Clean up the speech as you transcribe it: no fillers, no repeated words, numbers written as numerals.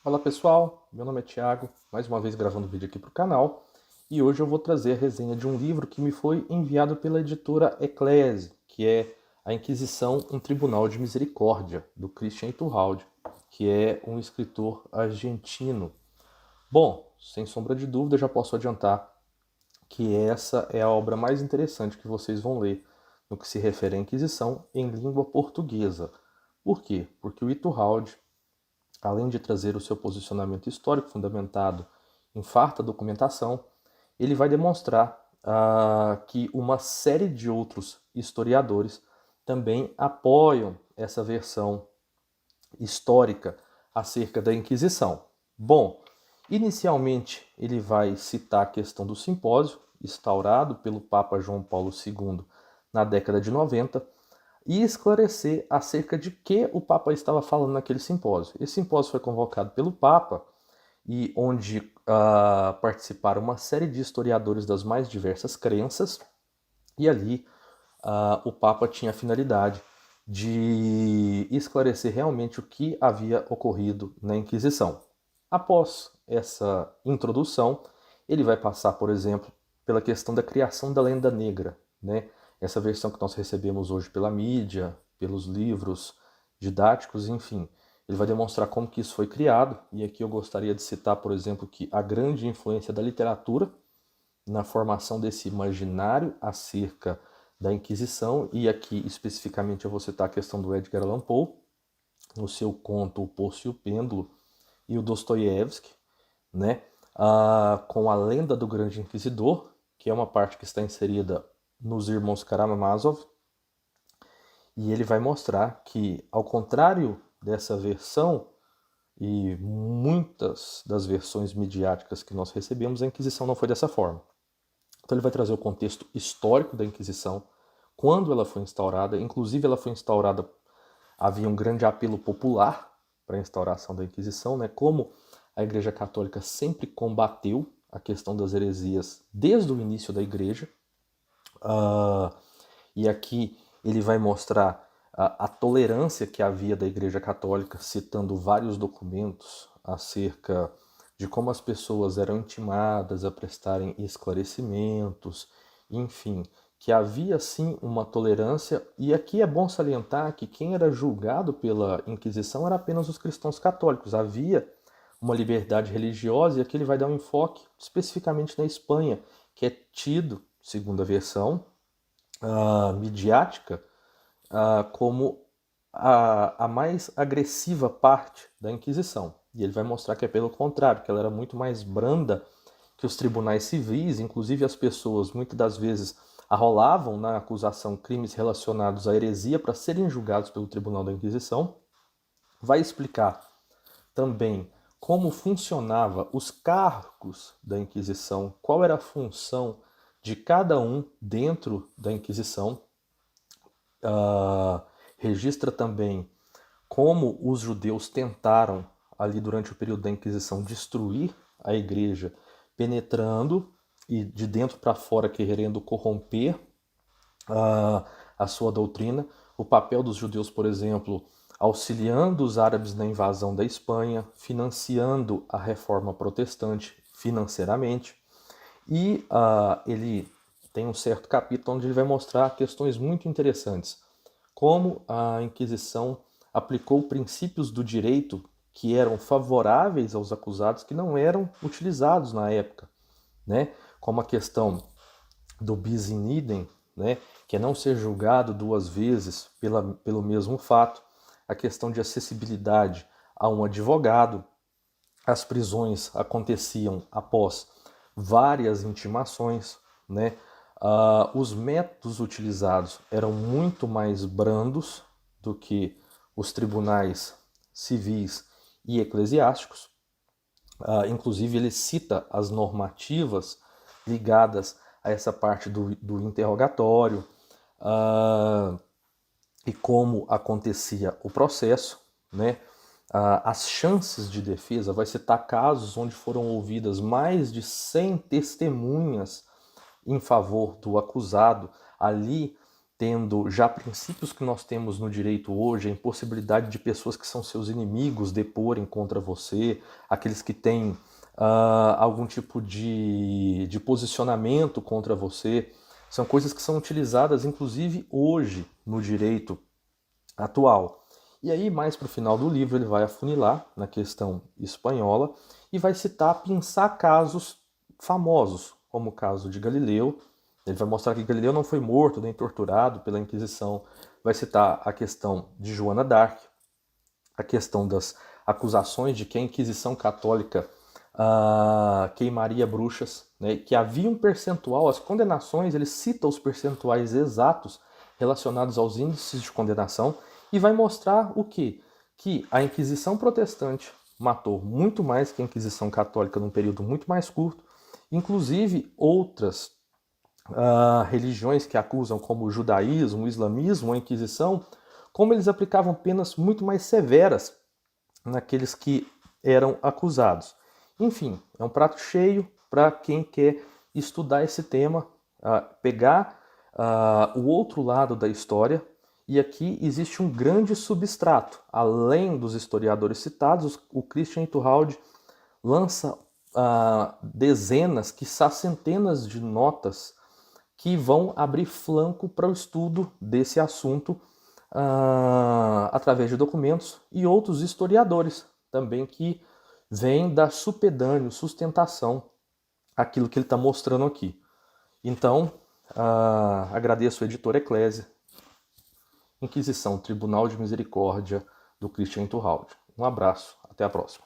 Olá pessoal, meu nome é Thiago, mais uma vez gravando vídeo aqui para o canal e hoje eu vou trazer a resenha de um livro que me foi enviado pela editora Eclésia, que é A Inquisição, um Tribunal de Misericórdia, do Christian Iturralde, que é um escritor argentino. Bom, sem sombra de dúvida já posso adiantar que essa é a obra mais interessante que vocês vão ler no que se refere à Inquisição em língua portuguesa. Por quê? Porque o Iturralde, além de trazer o seu posicionamento histórico fundamentado em farta documentação, ele vai demonstrar que uma série de outros historiadores também apoiam essa versão histórica acerca da Inquisição. Bom, inicialmente ele vai citar a questão do simpósio, instaurado pelo Papa João Paulo II na década de 90, e esclarecer acerca de que o Papa estava falando naquele simpósio. Esse simpósio foi convocado pelo Papa e onde participaram uma série de historiadores das mais diversas crenças, e ali o Papa tinha a finalidade de esclarecer realmente o que havia ocorrido na Inquisição. Após essa introdução, ele vai passar, por exemplo, pela questão da criação da lenda negra, né? Essa versão que nós recebemos hoje pela mídia, pelos livros didáticos, enfim. Ele vai demonstrar como que isso foi criado, e aqui eu gostaria de citar, por exemplo, que a grande influência da literatura na formação desse imaginário acerca da Inquisição, e aqui especificamente eu vou citar a questão do Edgar Allan Poe, no seu conto O Poço e o Pêndulo, e o Dostoiévski, né? Com a lenda do Grande Inquisidor, que é uma parte que está inserida nos Irmãos Karamazov, e ele vai mostrar que, ao contrário dessa versão e muitas das versões midiáticas que nós recebemos, a Inquisição não foi dessa forma. Então ele vai trazer o contexto histórico da Inquisição, quando ela foi instaurada, inclusive ela foi instaurada, havia um grande apelo popular para a instauração da Inquisição, né? Como a Igreja Católica sempre combateu a questão das heresias desde o início da Igreja. E aqui ele vai mostrar a tolerância que havia da Igreja Católica, citando vários documentos acerca de como as pessoas eram intimadas a prestarem esclarecimentos, enfim, que havia sim uma tolerância, e aqui é bom salientar que quem era julgado pela Inquisição era apenas os cristãos católicos. Havia uma liberdade religiosa, e aqui ele vai dar um enfoque especificamente na Espanha, que é tido, segundo a versão midiática, como a mais agressiva parte da Inquisição. E ele vai mostrar que é pelo contrário, que ela era muito mais branda que os tribunais civis, inclusive as pessoas muitas das vezes arrolavam na acusação crimes relacionados à heresia para serem julgados pelo Tribunal da Inquisição. Vai explicar também como funcionava os cargos da Inquisição, qual era a função de cada um dentro da Inquisição. Registra também como os judeus tentaram, ali durante o período da Inquisição, destruir a igreja, penetrando e de dentro para fora querendo corromper a sua doutrina. O papel dos judeus, por exemplo, auxiliando os árabes na invasão da Espanha, financiando a reforma protestante financeiramente. E ele tem um certo capítulo onde ele vai mostrar questões muito interessantes, como a Inquisição aplicou princípios do direito que eram favoráveis aos acusados, que não eram utilizados na época, né? Como a questão do bis in idem, né? Que é não ser julgado duas vezes pelo mesmo fato, a questão de acessibilidade a um advogado. As prisões aconteciam após várias intimações, né? Os métodos utilizados eram muito mais brandos do que os tribunais civis e eclesiásticos. Inclusive, ele cita as normativas ligadas a essa parte do interrogatório e como acontecia o processo, né? As chances de defesa, vai citar casos onde foram ouvidas mais de 100 testemunhas em favor do acusado, ali tendo já princípios que nós temos no direito hoje, a impossibilidade de pessoas que são seus inimigos deporem contra você, aqueles que têm algum tipo de posicionamento contra você, são coisas que são utilizadas inclusive hoje no direito atual. E aí, mais para o final do livro, ele vai afunilar na questão espanhola e vai pensar casos famosos, como o caso de Galileu. Ele vai mostrar que Galileu não foi morto nem torturado pela Inquisição. Vai citar a questão de Joana d'Arc, a questão das acusações de que a Inquisição Católica queimaria bruxas, né, que havia um percentual, as condenações, ele cita os percentuais exatos relacionados aos índices de condenação e vai mostrar o quê? Que a Inquisição Protestante matou muito mais que a Inquisição Católica num período muito mais curto, inclusive outras religiões que acusam, como o judaísmo, o islamismo, a Inquisição, como eles aplicavam penas muito mais severas naqueles que eram acusados. Enfim, é um prato cheio para quem quer estudar esse tema, pegar o outro lado da história. E aqui existe um grande substrato. Além dos historiadores citados, o Christian Iturralde lança dezenas, quiçá centenas de notas que vão abrir flanco para o estudo desse assunto através de documentos e outros historiadores também que vêm dar supedâneo, sustentação àquilo que ele está mostrando aqui. Então, agradeço ao editor Eclésia, Inquisição, Tribunal de Misericórdia, do Christian Iturralde. Um abraço, até a próxima.